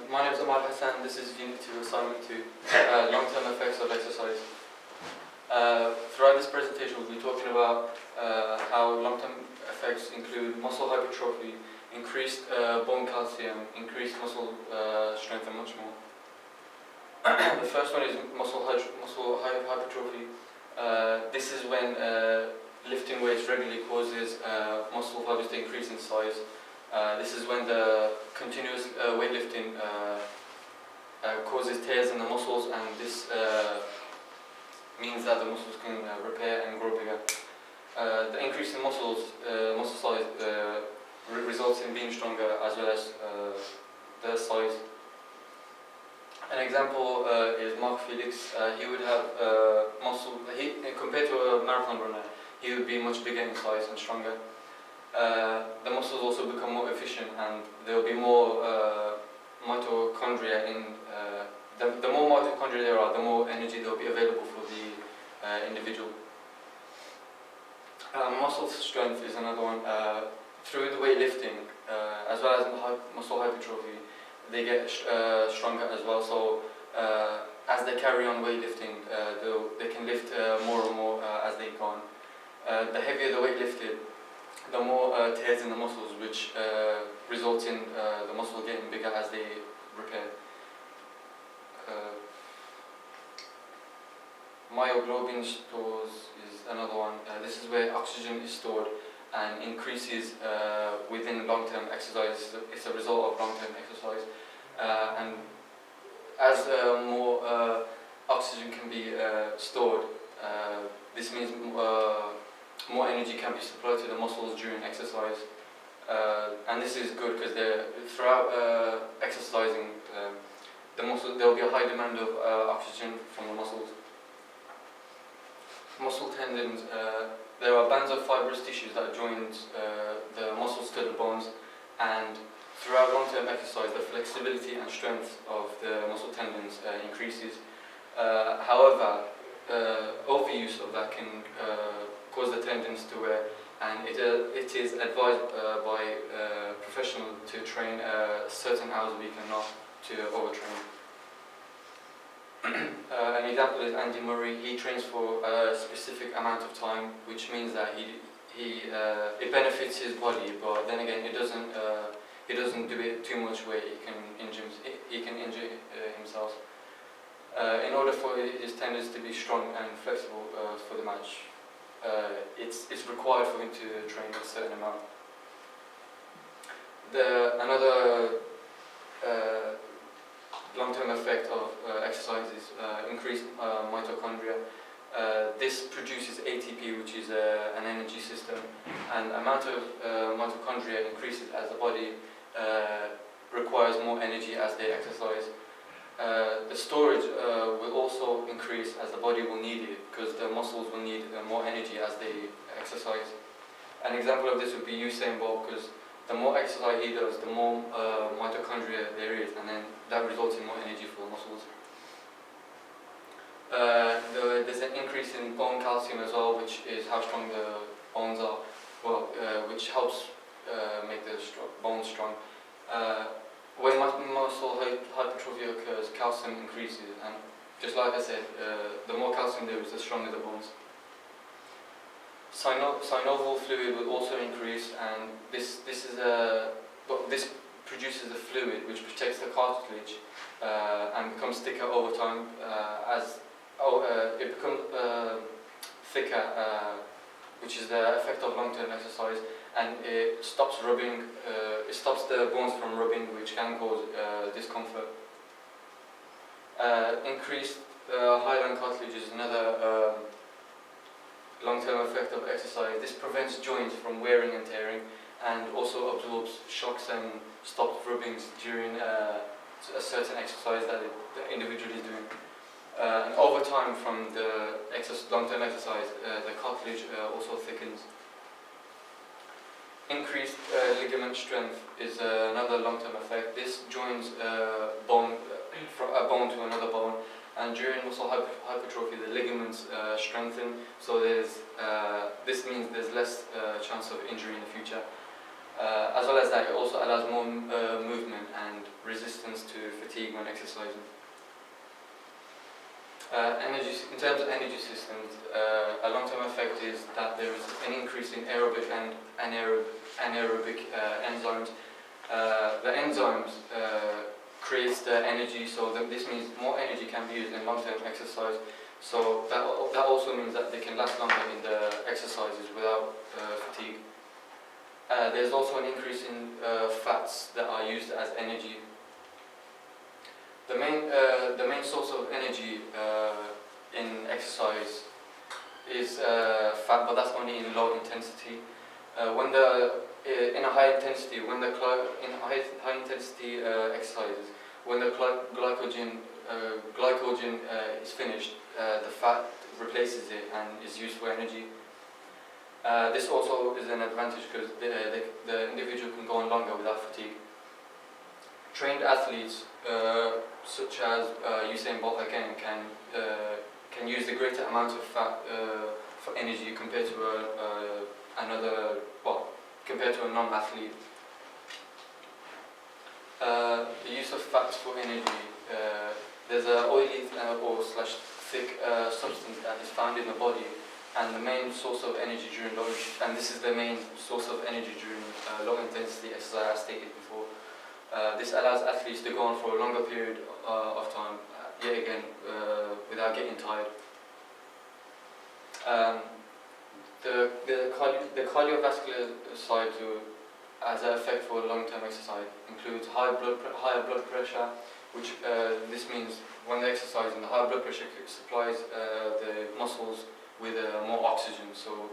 My name is Ahmmad Hassan. This is Unit 2, Assignment 2, Long-Term Effects of Exercise. Throughout this presentation, we'll be talking about how long-term effects include muscle hypertrophy, increased bone calcium, increased muscle strength, and much more. The first one is muscle hypertrophy. This is when lifting weights regularly causes muscle fibers to increase in size. This is when the continuous weightlifting causes tears in the muscles, and this means that the muscles can repair and grow bigger. The increase in muscle size results in being stronger as well as their size. An example is Mark Felix. He would have muscle. Compared to a marathon runner, he would be much bigger in size and stronger. The muscles also become more efficient, and there will be more mitochondria in. The more mitochondria there are, the more energy there will be available for the individual. Muscle strength is another one. Through the weightlifting, as well as muscle hypertrophy, they get stronger as well. So as they carry on weightlifting, they can lift more and more as they go on. The heavier the weight lifted, the more tears in the muscles, which results in the muscle getting bigger as they repair. Myoglobin stores is another one. This is where oxygen is stored and increases within long-term exercise. It's a result of long-term exercise. And as more oxygen can be stored, this means more energy can be supplied to the muscles during exercise. And this is good because throughout exercising, there will be a high demand of oxygen from the muscles. Muscle tendons. There are bands of fibrous tissues that join the muscles to the bones, and throughout long-term exercise, the flexibility and strength of the muscle tendons increases. However, overuse of that can cause the tendons to wear, and it is advised by professionals to train certain hours a week and not to overtrain. An example is Andy Murray. He trains for a specific amount of time, which means that it benefits his body, but then again, he doesn't do it too much where he can injure himself. In order for his tendons to be strong and flexible for the match, it's required for him to train a certain amount. Another long-term effect of exercise is increased mitochondria. This produces ATP, which is an energy system, and the amount of mitochondria increases as the body requires more energy as they exercise. The storage will also increase as the body will need it, because the muscles will need more energy as they exercise. An example of this would be Usain Bolt, because the more exercise he does, the more mitochondria there is, and then that results in more energy for the muscles. There's an increase in bone calcium as well, which is how strong the bones are, which helps make the bones strong. When muscle hypertrophy occurs, calcium increases, and just like I said, the more calcium there is, the stronger the bones. Synovial fluid will also increase, and this produces a fluid which protects the cartilage and becomes thicker over time as it becomes thicker, which is the effect of long-term exercise, and it stops rubbing. It stops the bones from rubbing, which can cause discomfort. Increased hyaline cartilage is another long-term effect of exercise. This prevents joints from wearing and tearing, and also absorbs shocks and stops rubbings during a certain exercise that the individual is doing. And over time, from the long-term exercise, the cartilage also thickens. Increased ligament strength is another long-term effect. This joins bone from a bone to another bone, and during muscle hypertrophy, the ligaments strengthen. So this means there's less chance of injury in the future. As well as that, it also allows more movement and resistance to fatigue when exercising. In terms of energy systems, a long-term effect is that there is an increase in aerobic and anaerobic enzymes. The enzymes creates the energy, so this means more energy can be used in long-term exercise. So that also means that they can last longer in the exercises without fatigue. There's also an increase in fats that are used as energy. The main source of energy in exercise is fat, but that's only in low intensity. In high intensity exercises, when the glycogen is finished, the fat replaces it and is used for energy. This also is an advantage because the individual can go on longer without fatigue. Trained athletes, such as Usain Bolt again, can use the greater amount of fat for energy compared to compared to a non-athlete. The use of fats for energy. There's an oily or thick substance that is found in the body, and the main source of energy during low intensity exercise, as stated before. This allows athletes to go on for a longer period of time, yet again, without getting tired. The cardiovascular side as an effect for long-term exercise includes higher blood pressure, which this means when they're exercising, the higher blood pressure supplies the muscles with more oxygen, so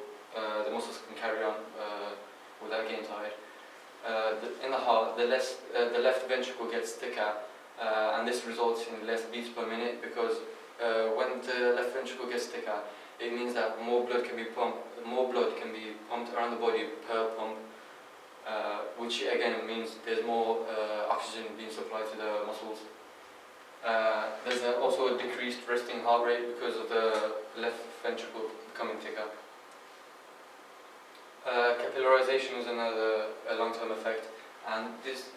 the muscles can carry on without getting tired. In the heart, the left ventricle gets thicker, and this results in less beats per minute, because when the left ventricle gets thicker, it means that more blood can be pumped around the body per pump, which again means there's more oxygen being supplied to the muscles. There's also a decreased resting heart rate because of the left ventricle becoming thicker. Capillarization is another long-term effect, and this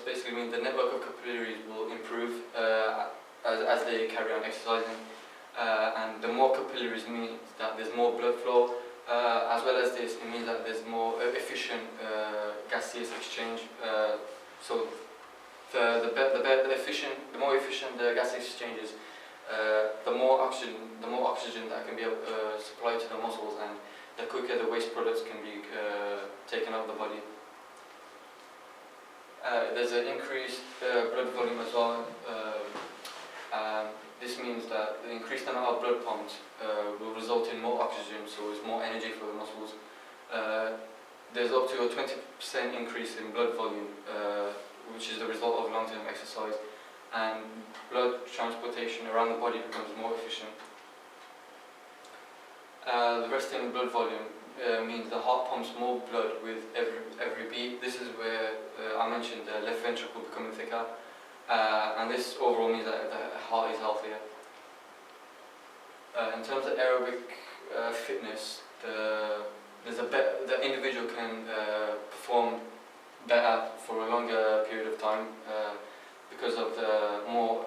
basically means the network of capillaries will improve as they carry on exercising, and the more capillaries means that there's more blood flow, as well as this, it means that there's more efficient gaseous exchange. So the more efficient the gas exchange is, the more oxygen that can be supplied to the muscles, and the quicker the waste products can be taken out of the body. There's an increased blood volume as well. This means that the increased amount of blood pumped will result in more oxygen, so it's more energy for the muscles. There's up to a 20% increase in blood volume, which is the result of long-term exercise, and blood transportation around the body becomes more efficient. The resting blood volume means the heart pumps more blood with every beat. This is where I mentioned the left ventricle becoming thicker, and this overall means that the heart is healthier. In terms of aerobic fitness, the individual can perform better for a longer period of time because of the more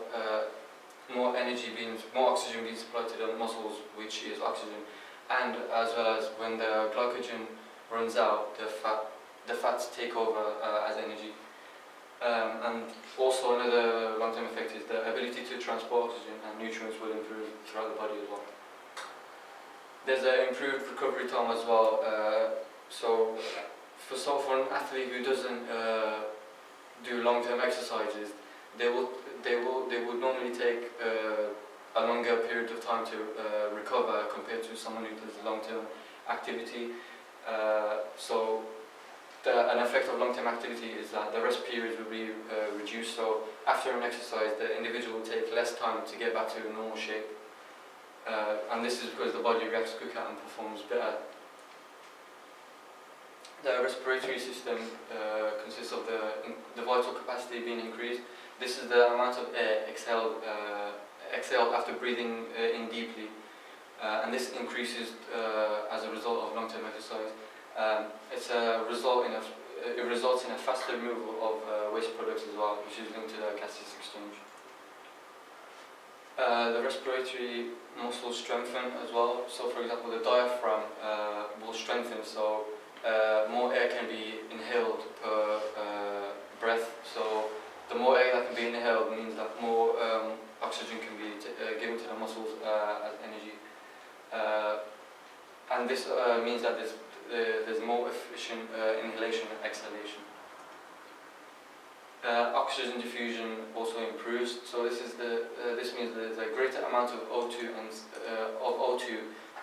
oxygen being supplied to the muscles, which is oxygen, and as well as when the glycogen runs out, the fats take over as energy. And also another long-term effect is the ability to transport oxygen and nutrients will improve throughout the body as well. There's an improved recovery time as well. So for an athlete who doesn't do long-term exercises, they would normally take a longer period of time to recover compared to someone who does long-term activity. An effect of long-term activity is that the rest periods will be reduced. So after an exercise, the individual will take less time to get back to normal shape, and this is because the body reacts quicker and performs better. The respiratory system consists of the vital capacity being increased. This is the amount of air exhaled after breathing in deeply, and this increases as a result of long-term exercise. It's a result in it results in a faster removal of waste products as well, which is linked to the gases exchange. The respiratory muscles strengthen as well. So, for example, the diaphragm will strengthen, so more air can be inhaled per breath. So, the more air that can be inhaled means that more oxygen can be given to the muscles as energy. And this means that there's more efficient inhalation and exhalation. Oxygen diffusion also improves. So this means there's a greater amount of O2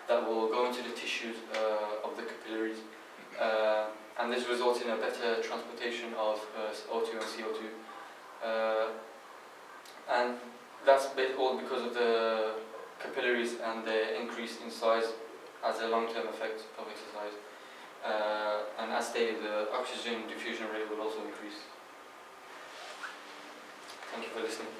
that will go into the tissues of the capillaries, and this results in a better transportation of O2 and CO2. And that's all because of the capillaries and the increase in size as a long-term effect of exercise. And as stated, the oxygen diffusion rate will also increase. Thank you for listening.